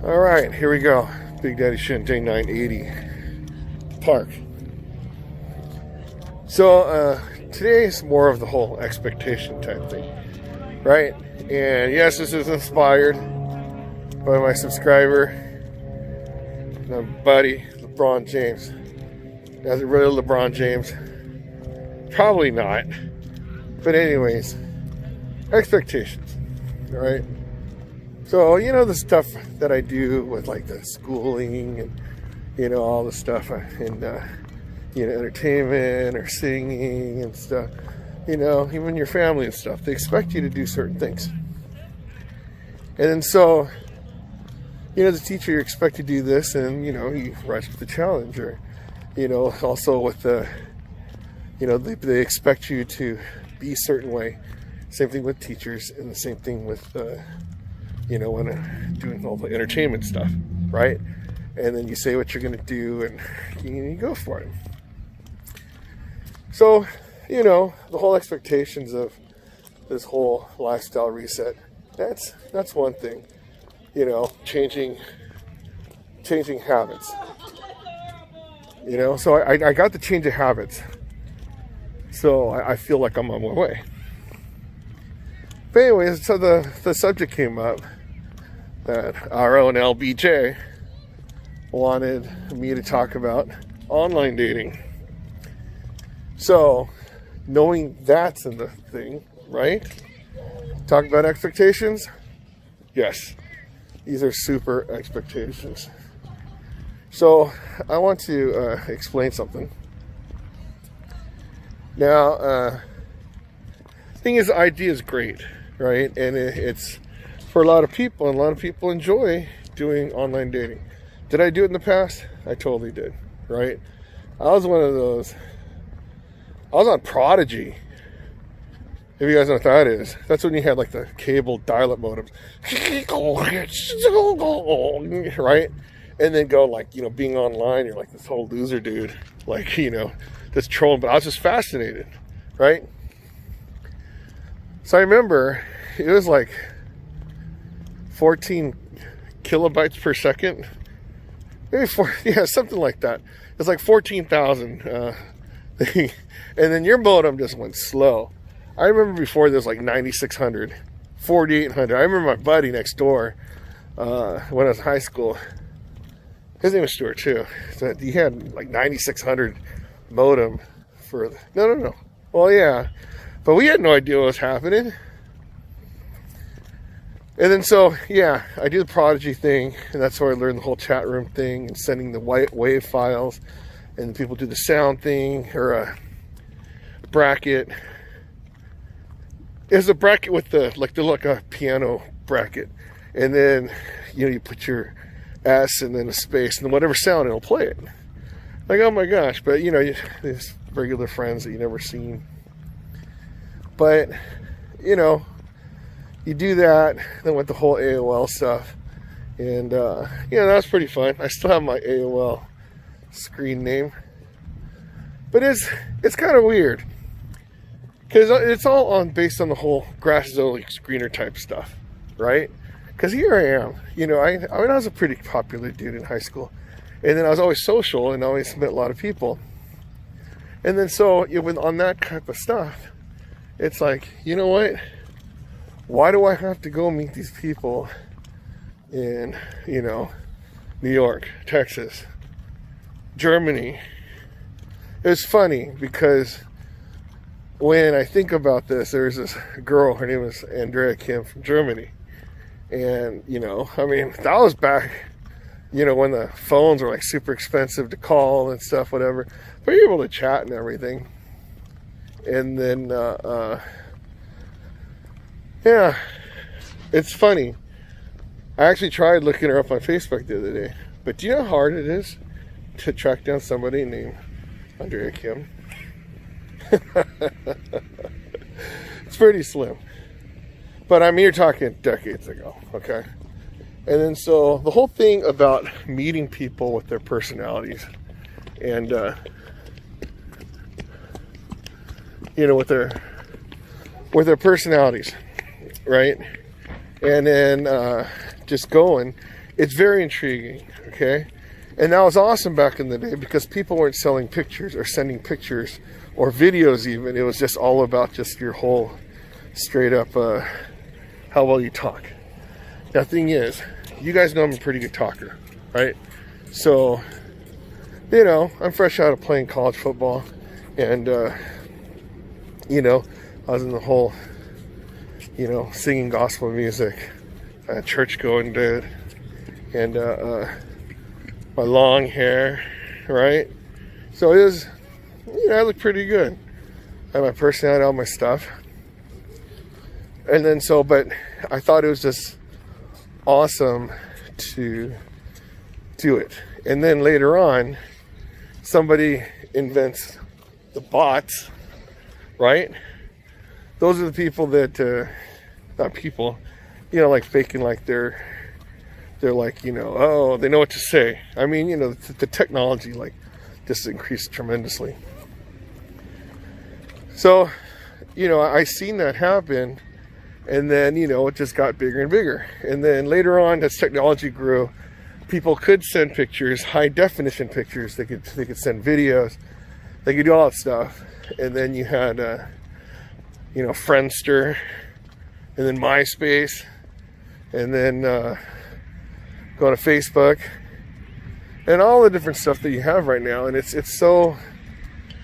All right, here we go. Big Daddy Shin Day 980 Park. So today is more of the whole expectation type thing, right? And yes, this is inspired by my subscriber, my buddy LeBron James. Now, is it really LeBron James? Probably not. But anyways, expectations, all right? So, you know, the stuff that I do with like the schooling and, you know, all the stuff and, you know, entertainment or singing and stuff, you know, even your family and stuff, they expect you to do certain things. And then so, you know, as a teacher, you expect to do this and, you know, you rise to the challenge. Or, you know, also with the, you know, they expect you to be a certain way. Same thing with teachers and the same thing with, you know, when doing all the entertainment stuff, right? And then you say what you're going to do and you go for it. So, you know, the whole expectations of this whole lifestyle reset, that's one thing. You know, changing habits. You know, so I got the change of habits. So I feel like I'm on my way. But anyways, so the subject came up that our own LBJ wanted me to talk about online dating. So, knowing that's in the thing, right? Talk about expectations? Yes. These are super expectations. So, I want to explain something. Now, thing is, the idea is great, right? And it's for a lot of people, and a lot of people enjoy doing online dating. Did I do it in the past? I totally did, right? I was one of those. I was on Prodigy. If you guys know what that is, that's when you had like the cable dial-up modems, right? And then go like, you know, being online, you're like this whole loser dude, like, you know, just trolling. But I was just fascinated, right? So I remember it was like 14 kilobytes per second, maybe something like that. It's like 14,000. And then your modem just went slow. I remember before there was like 9,600, 4,800. I remember my buddy next door when I was in high school. His name was Stuart too. So he had like 9,600 modem for no. Well, yeah, but we had no idea what was happening. And then so yeah, I do the Prodigy thing, and that's where I learned the whole chat room thing and sending the wave files. And people do the sound thing, or a bracket. It's a bracket with like a piano bracket, and then you know you put your S and then a space, and then whatever sound it'll play it. Like, oh my gosh! But you know, there's regular friends that you never seen. But you know, you do that. Then with the whole AOL stuff, and you know, that was pretty fun. I still have my AOL screen name, but it's kind of weird because it's all based on the whole grass is always greener type stuff, right? Because here I am, you know, I was a pretty popular dude in high school, and then I was always social and always met a lot of people, and then so on that type of stuff, it's like, you know what? Why do I have to go meet these people in, you know, New York, Texas, Germany? It's funny because when I think about this, there's this girl, her name is Andrea Kim from Germany. And, you know, I mean, that was back, you know, when the phones were like super expensive to call and stuff, whatever. But you're able to chat and everything. And then, yeah, it's funny. I actually tried looking her up on Facebook the other day. But do you know how hard it is to track down somebody named Andrea Kim? It's pretty slim. But I mean, you're talking decades ago, okay? And then so the whole thing about meeting people with their personalities and, you know, with their personalities, right? And then just going, It's very intriguing, okay? And that was awesome back in the day because people weren't selling pictures or sending pictures or videos even. It was just all about just your whole straight up how well you talk. Now, the thing is, you guys know I'm a pretty good talker, right? So, you know, I'm fresh out of playing college football, and, you know, I was in the whole, you know, singing gospel music, church going dude, and my long hair, right? So it was, you know, I looked pretty good. I had my personality, all my stuff. And then so, but I thought it was just awesome to do it. And then later on, somebody invents the bots, right? Those are the people that, not people, you know, like faking like they're like, you know, oh, they know what to say. I mean, you know, the technology like just increased tremendously. So, you know, I seen that happen, and then, you know, it just got bigger and bigger. And then later on, as technology grew, people could send pictures, high definition pictures. They could send videos. They could do all that stuff. And then you had, you know, Friendster, and then MySpace, and then go to Facebook, and all the different stuff that you have right now. And it's so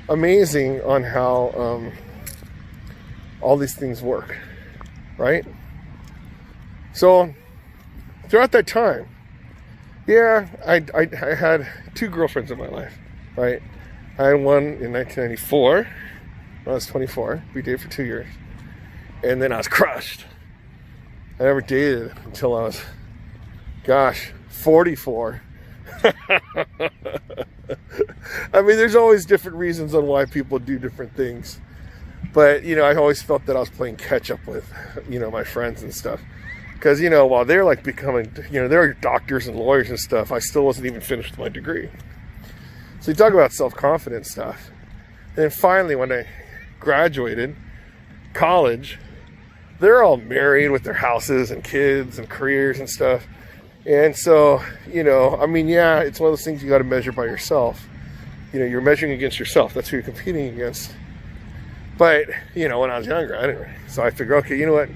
amazing on how all these things work, right? So throughout that time, yeah, I had 2 girlfriends in my life, right? I had one in 1994 when I was 24. We dated for 2 years, and then I was crushed. I never dated until I was, gosh, 44. I mean, there's always different reasons on why people do different things. But, you know, I always felt that I was playing catch up with, you know, my friends and stuff. Because, you know, while they're like becoming, you know, they're doctors and lawyers and stuff, I still wasn't even finished with my degree. So you talk about self-confidence stuff. And then finally, when I graduated college, they're all married with their houses and kids and careers and stuff. And so, you know, I mean, yeah, it's one of those things you got to measure by yourself. You know, you're measuring against yourself. That's who you're competing against. But, you know, when I was younger, I didn't. So I figured, okay, you know what?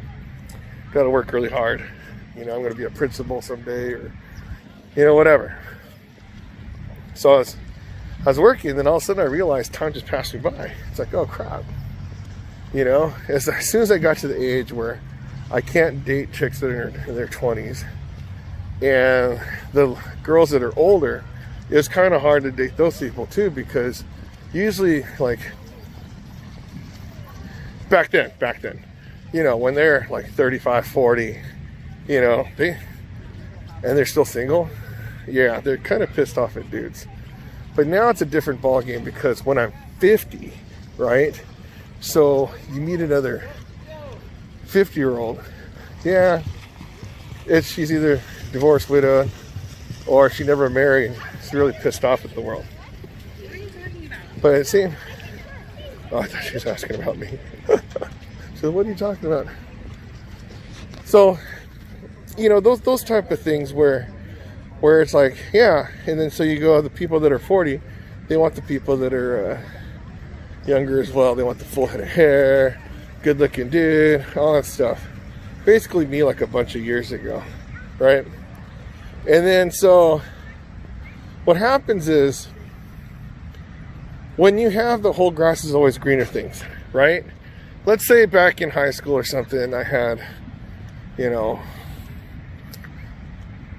Got to work really hard. You know, I'm going to be a principal someday, or, you know, whatever. So I was working, and then all of a sudden I realized time just passed me by. It's like, oh, crap. You know, as soon as I got to the age where I can't date chicks that are in their 20s, and the girls that are older, it's kind of hard to date those people too, because usually, like, back then, you know, when they're like 35, 40, you know, they're still single, yeah, they're kind of pissed off at dudes. But now it's a different ballgame, because when I'm 50, right, so you meet another 50-year-old, yeah, she's either divorced, widowed, or she never married. She's really pissed off at the world. But it seemed, oh, I thought she was asking about me. So what are you talking about? So, you know, those type of things where it's like, yeah, and then so you go, the people that are 40, they want the people that are younger as well. They want the full head of hair, good looking dude, all that stuff. Basically me, like a bunch of years ago, right? And then so what happens is, when you have the whole grass is always greener things, right? Let's say back in high school or something, I had, you know,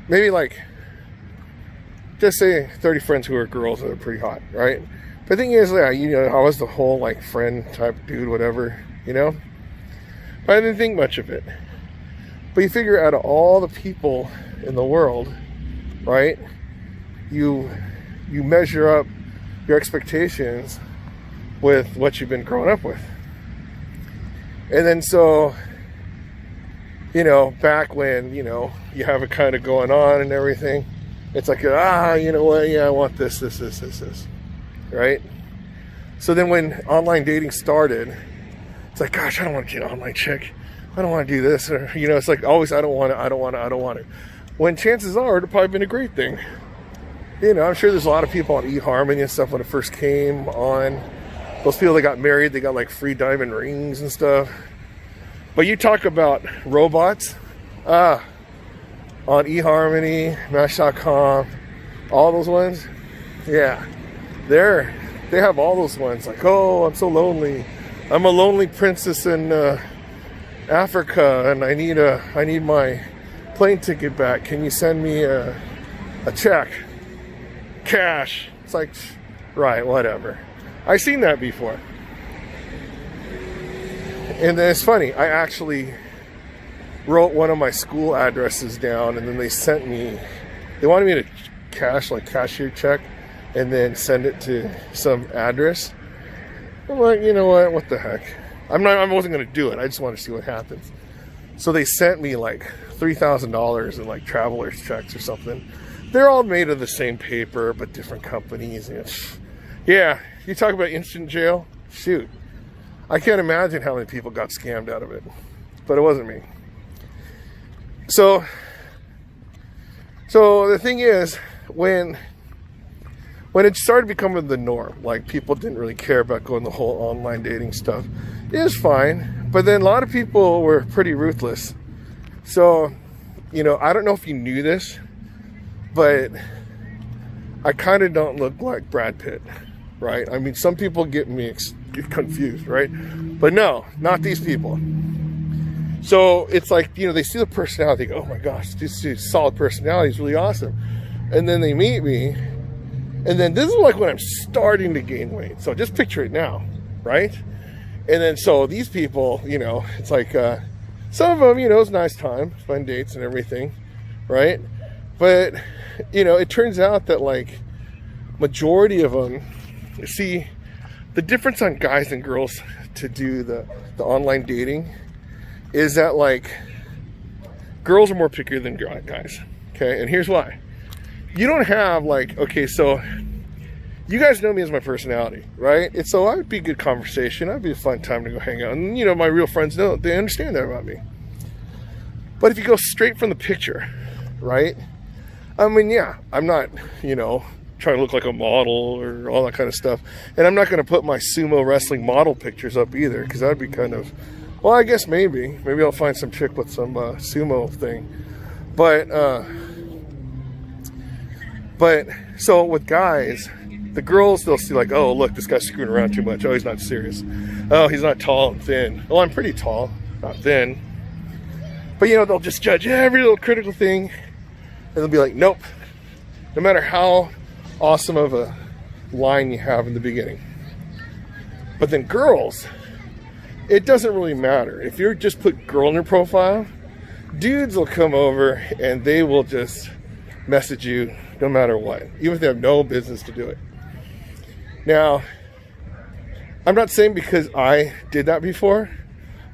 maybe like, just say 30 friends who are girls that are pretty hot, right? But the thing is, yeah, you know, I was the whole like friend type dude, whatever, you know? But I didn't think much of it. But you figure, out of all the people in the world, right, you measure up your expectations with what you've been growing up with. And then so, you know, back when, you know, you have it kind of going on and everything, it's like, you know what, yeah, I want this, right? So then when online dating started, it's like, gosh, I don't want to get an online chick. I don't want to do this. Or, you know, it's like always, I don't want it. when chances are it'd probably been a great thing. You know, I'm sure there's a lot of people on eHarmony and stuff when it first came on. Those people that got married, they got like free diamond rings and stuff. But you talk about robots, on eHarmony, Match.com, all those ones, yeah, they have all those ones. Like, oh, I'm so lonely. I'm a lonely princess in Africa, and I need my plane ticket back. Can you send me a check? Cash. It's like, right, whatever. I've seen that before. And then it's funny, I actually wrote one of my school addresses down, and then they wanted me to cashier check and then send it to some address. I'm like, you know what the heck. I wasn't going to do it. I just wanted to see what happens. So they sent me like $3,000 in like traveler's checks or something. They're all made of the same paper, but different companies. And yeah, you talk about instant jail? Shoot. I can't imagine how many people got scammed out of it. But it wasn't me. So the thing is, when it started becoming the norm, like people didn't really care about going the whole online dating stuff, it was fine. But then a lot of people were pretty ruthless. So, you know, I don't know if you knew this, but I kind of don't look like Brad Pitt, right? I mean, some people get me confused, right? But no, not these people. So it's like, you know, they see the personality, they go, oh my gosh, this dude's solid personality is really awesome. And then they meet me, and then this is like when I'm starting to gain weight. So just picture it now, right? And then so these people, you know, it's like some of them, you know, it's nice time, fun dates and everything, right? But, you know, it turns out that like majority of them, see, the difference on guys and girls to do the online dating is that like girls are more pickier than guys, okay? And here's why. You don't have like, okay, so you guys know me as my personality, right? And so I would be a good conversation. I'd be a fun time to go hang out. And, you know, my real friends know, they understand that about me. But if you go straight from the picture, right? I mean, yeah, I'm not, you know, trying to look like a model or all that kind of stuff. And I'm not going to put my sumo wrestling model pictures up either, because that'd be kind of, well, I guess maybe I'll find some chick with some sumo thing. But so with guys, the girls, they'll see like, oh, look, this guy's screwing around too much. Oh, he's not serious. Oh, he's not tall and thin. Oh, I'm pretty tall, not thin. But, you know, they'll just judge every little critical thing. And they'll be like, nope. No matter how awesome of a line you have in the beginning. But then girls, it doesn't really matter. If you just put girl in your profile, dudes will come over and they will just message you no matter what, even if they have no business to do it. Now, I'm not saying because I did that before.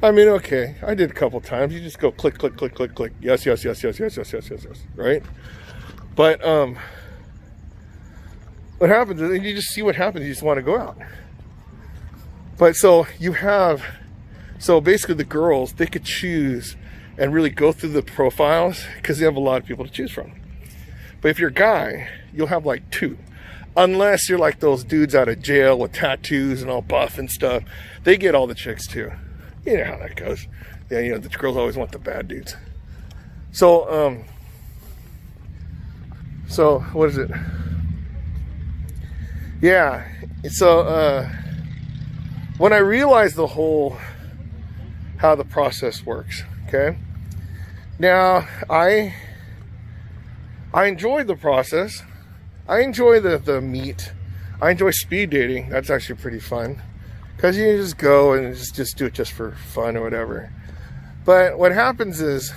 I mean, okay, I did a couple times. You just go click, click, click, click, click. Yes, yes, yes, yes, yes, yes, yes, yes, yes, right? But what happens is you just see what happens. You just want to go out. But so basically the girls, they could choose and really go through the profiles because they have a lot of people to choose from. But if you're a guy, you'll have like 2. Unless you're like those dudes out of jail with tattoos and all buff and stuff. They get all the chicks too. You know how that goes. Yeah, you know, the girls always want the bad dudes. So what is it? Yeah, so when I realized how the process works, okay? Now, I enjoy the process. I enjoy the meet. I enjoy speed dating. That's actually pretty fun. Because you just go and just do it just for fun or whatever. But what happens is,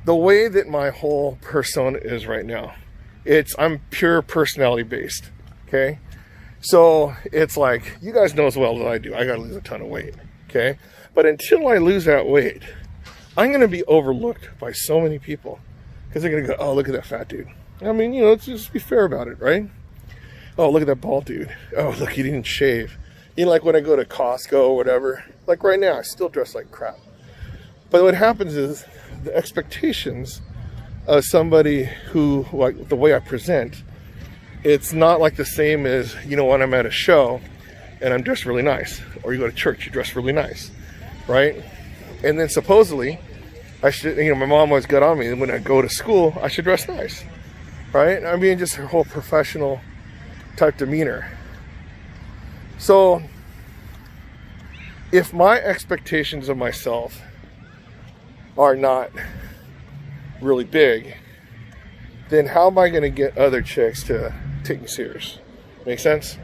the way that my whole persona is right now, I'm pure personality based, okay? So it's like, you guys know as well as I do, I gotta lose a ton of weight, okay? But until I lose that weight, I'm gonna be overlooked by so many people. Because they're gonna go, oh, look at that fat dude. I mean, you know, let's just be fair about it, right? Oh, look at that bald dude. Oh, look, he didn't shave. You know, like when I go to Costco or whatever, like right now, I still dress like crap. But what happens is the expectations somebody who, like the way I present, it's not like the same as, you know, when I'm at a show and I'm dressed really nice, or you go to church, you dress really nice, right? And then supposedly, I should, you know, my mom always got on me, and when I go to school, I should dress nice, right? I mean, just her whole professional type demeanor. So, if my expectations of myself are not really big, then how am I going to get other chicks to take me serious? Make sense?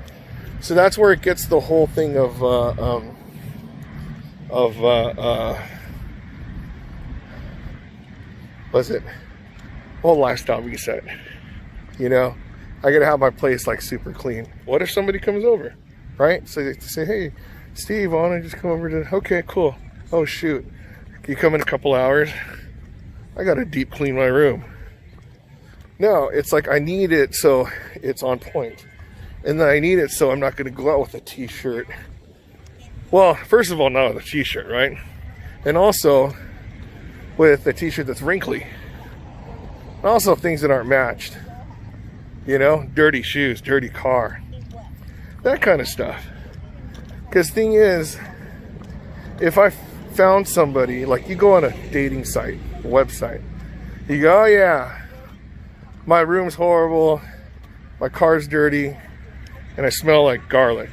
So that's where it gets the whole thing of what's it? Whole lifestyle reset. You know, I gotta have my place like super clean. What if somebody comes over, right? So they say, hey, Steve, I want to just come over to. Okay, cool. Oh shoot, can you come in a couple hours? I gotta deep clean my room. No, it's like I need it so it's on point. And then I need it so I'm not going to go out with a t-shirt. Well, first of all, not with a t-shirt, right? And also with a t-shirt that's wrinkly. And also things that aren't matched. You know, dirty shoes, dirty car. That kind of stuff. Because thing is, if I found somebody, like you go on a dating site, a website, you go, oh yeah, my room's horrible, my car's dirty, and I smell like garlic.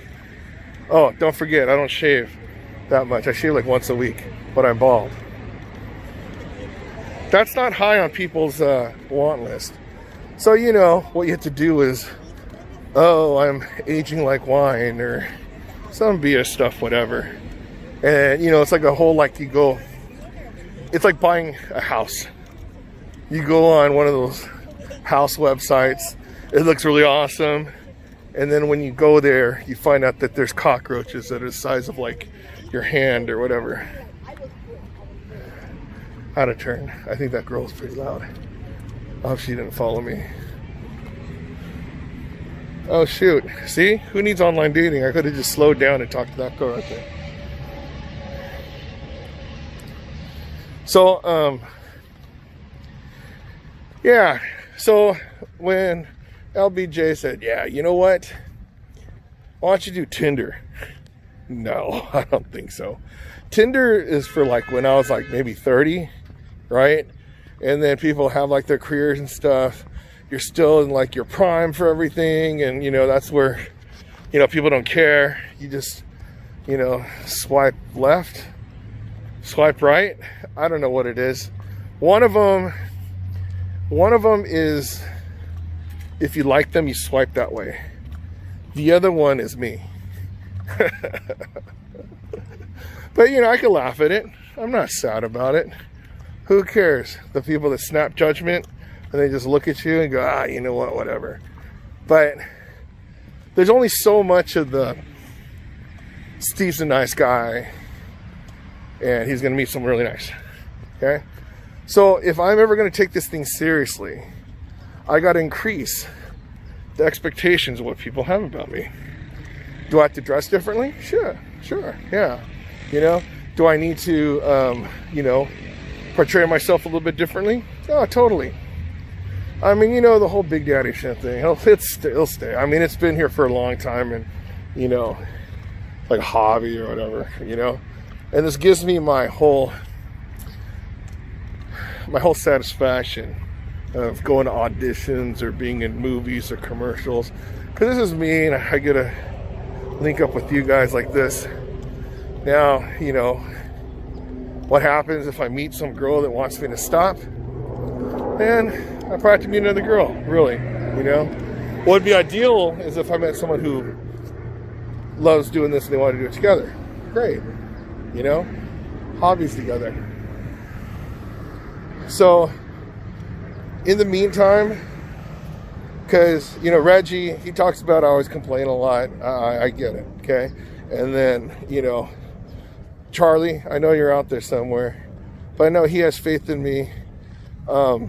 Oh, don't forget, I don't shave that much. I shave like once a week, but I'm bald. That's not high on people's want list. So, you know, what you have to do is, oh, I'm aging like wine, or some BS stuff, whatever. And, you know, it's like a whole, like, you go, it's like buying a house. You go on one of those house websites, it looks really awesome. And then when you go there, you find out that there's cockroaches that are the size of like your hand or whatever. Out of turn. I think that girl's pretty loud. I hope she didn't follow me. Oh shoot. See? Who needs online dating? I could have just slowed down and talked to that girl right there. So, yeah. So when LBJ said, yeah, you know what? Why don't you do Tinder? No, I don't think so. Tinder is for like when I was like maybe 30, right? And then people have like their careers and stuff. You're still in like your prime for everything. And, you know, that's where, you know, people don't care. You just, you know, swipe left, swipe right. I don't know what it is. One of them is, if you like them, you swipe that way. The other one is me. But, you know, I can laugh at it. I'm not sad about it. Who cares? The people that snap judgment and they just look at you and go, ah, you know what, whatever. But there's only so much of the Steve's a nice guy and he's going to meet someone really nice. Okay? So if I'm ever going to take this thing seriously, I got to increase the expectations of what people have about me. Do I have to dress differently? Sure, yeah. You know, do I need to, you know, portray myself a little bit differently? Oh, totally. I mean, you know, the whole Big Daddy shit thing, it'll stay. I mean, it's been here for a long time, and, you know, like a hobby or whatever, you know. And this gives me my whole satisfaction of going to auditions or being in movies or commercials, because this is me, and I get to link up with you guys like this. Now, you know, what happens if I meet some girl that wants me to stop? Then I probably have to meet another girl, really, you know. What would be ideal is if I met someone who loves doing this and they want to do it together. Great, you know, hobbies together. So in the meantime, because, you know, Reggie, he talks about I always complain a lot. I get it, okay? And then, you know, Charlie, I know you're out there somewhere, but I know he has faith in me. But,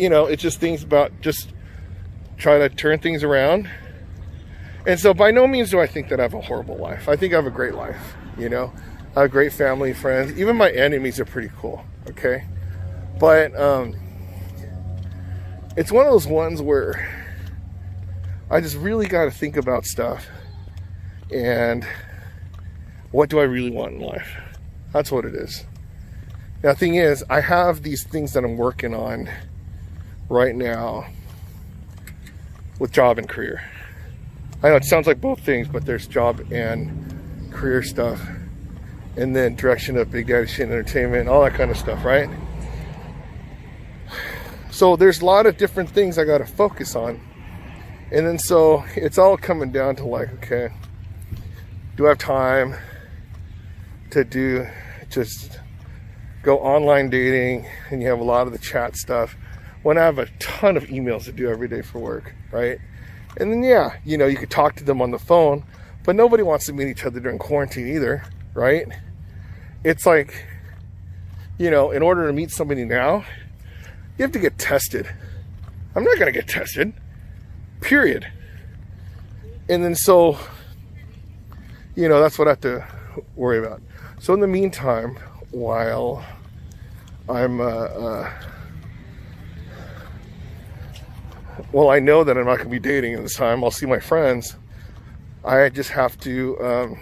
you know, it's just things about just try to turn things around. And so by no means do I think that I have a horrible life. I think I have a great life, you know. I have great family, friends. Even my enemies are pretty cool, okay? But it's one of those ones where I just really got to think about stuff and what do I really want in life? That's what it is. Now, the thing is, I have these things that I'm working on right now with job and career. I know it sounds like both things, but there's job and career stuff, and then direction of Big Daddy Shit Entertainment, all that kind of stuff, right? So there's a lot of different things I got to focus on. And then so it's all coming down to like, okay, do I have time to do just go online dating, and you have a lot of the chat stuff, when I have a ton of emails to do every day for work, right? And then, yeah, you know, you could talk to them on the phone, but nobody wants to meet each other during quarantine either, right? It's like, you know, in order to meet somebody now, you have to get tested. I'm not going to get tested, period. And then so, you know, that's what I have to worry about. So in the meantime, while I'm, well, I know that I'm not going to be dating at this time. I'll see my friends. I just have to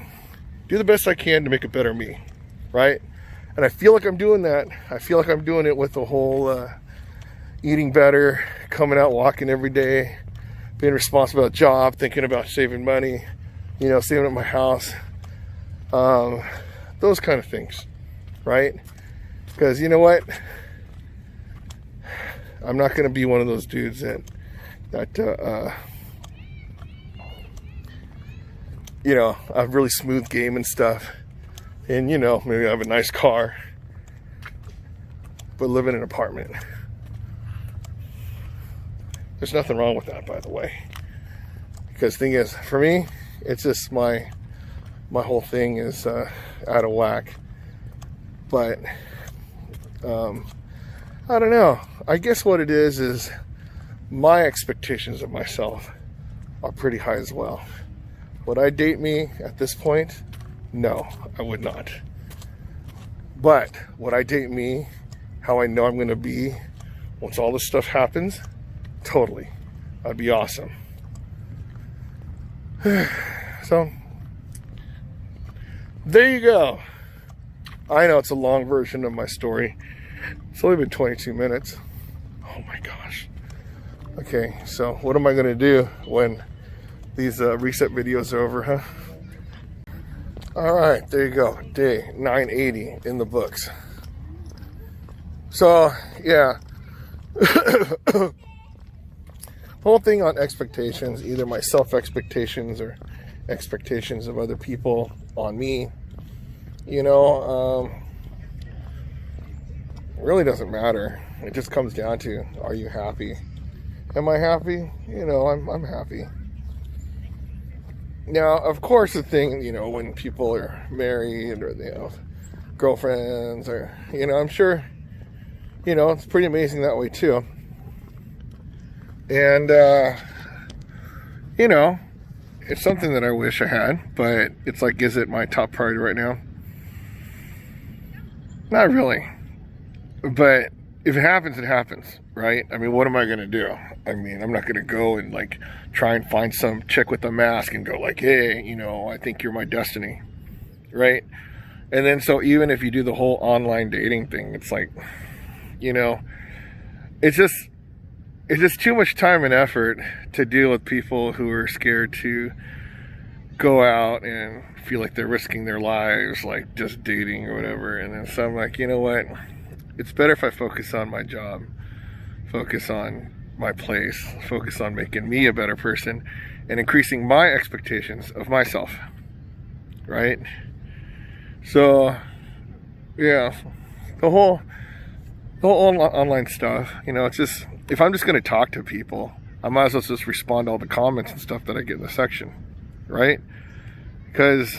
do the best I can to make a better me, right? And I feel like I'm doing that. I feel like I'm doing it with the whole eating better, coming out walking every day, being responsible about a job, thinking about saving money, you know, saving up my house, those kind of things, right? Because you know what? I'm not going to be one of those dudes that you know, I have really smooth game and stuff, and you know, maybe I have a nice car, but live in an apartment. There's nothing wrong with that, by the way, because the thing is, for me, it's just my whole thing is out of whack. But I don't know. I guess what it is my expectations of myself are pretty high as well. Would I date me at this point? No, I would not. But would I date me how I know I'm going to be once all this stuff happens? Totally. That'd be awesome. So, there you go. I know it's a long version of my story. It's only been 22 minutes. Oh my gosh. Okay, so what am I going to do when these reset videos are over, huh? Alright, there you go. Day 980 in the books. So, yeah. Whole thing on expectations, either my self-expectations or expectations of other people on me. You know, it really doesn't matter. It just comes down to, are you happy? Am I happy? You know, I'm happy. Now, of course, the thing, you know, when people are married or they have girlfriends or, you know, I'm sure, you know, it's pretty amazing that way too. And, you know, it's something that I wish I had, but it's like, is it my top priority right now? Not really. But if it happens, it happens, right? I mean, what am I going to do? I mean, I'm not going to go and like try and find some chick with a mask and go like, hey, you know, I think you're my destiny, right? And then so even if you do the whole online dating thing, it's like, you know, it's just too much time and effort to deal with people who are scared to go out and feel like they're risking their lives, like just dating or whatever. And then so I'm like, you know what? It's better if I focus on my job, focus on my place, focus on making me a better person and increasing my expectations of myself, right? So, yeah, the whole online stuff, you know, it's just, if I'm just going to talk to people, I might as well just respond to all the comments and stuff that I get in the section, right? Because,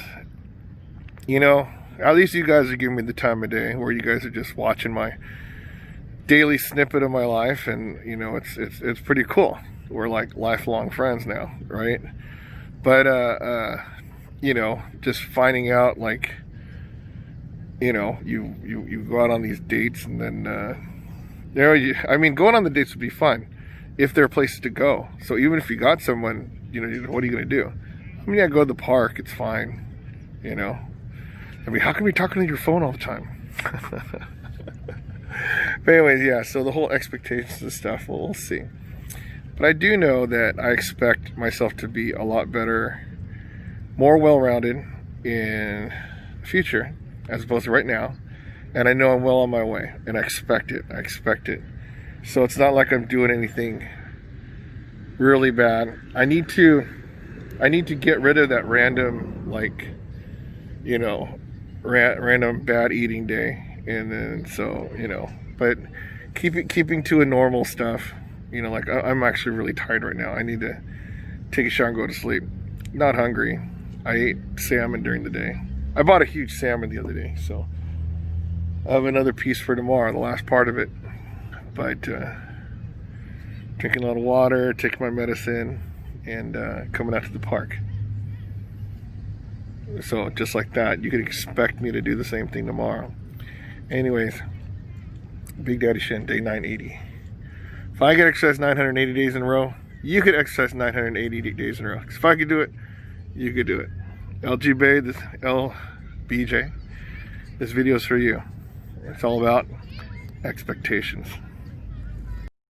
you know, at least you guys are giving me the time of day where you guys are just watching my daily snippet of my life, and you know, it's pretty cool. We're like lifelong friends now, right? But you know, just finding out, like, you know, you go out on these dates and then I mean, going on the dates would be fun if there are places to go. So even if you got someone, what are you going to do? I mean, yeah, go to the park. It's fine. I mean, how come you're talking to your phone all the time? But anyways, yeah, so the whole expectations and stuff, we'll see. But I do know that I expect myself to be a lot better, more well-rounded in the future as opposed to right now. And I know I'm well on my way, and I expect it. So it's not like I'm doing anything really bad. I need to get rid of that random, like, random bad eating day. And then, so, but keeping to a normal stuff, like I'm actually really tired right now. I need to take a shower and go to sleep. Not hungry. I ate salmon during the day. I bought a huge salmon the other day, so I have another piece for tomorrow, the last part of it. But drinking a lot of water, taking my medicine, and coming out to the park. So just like that, you could expect me to do the same thing tomorrow. Anyways, Big Daddy Shin, day 980. If I could exercise 980 days in a row, you could exercise 980 days in a row. Because if I could do it, you could do it. LBJ, this video is for you. It's all about expectations.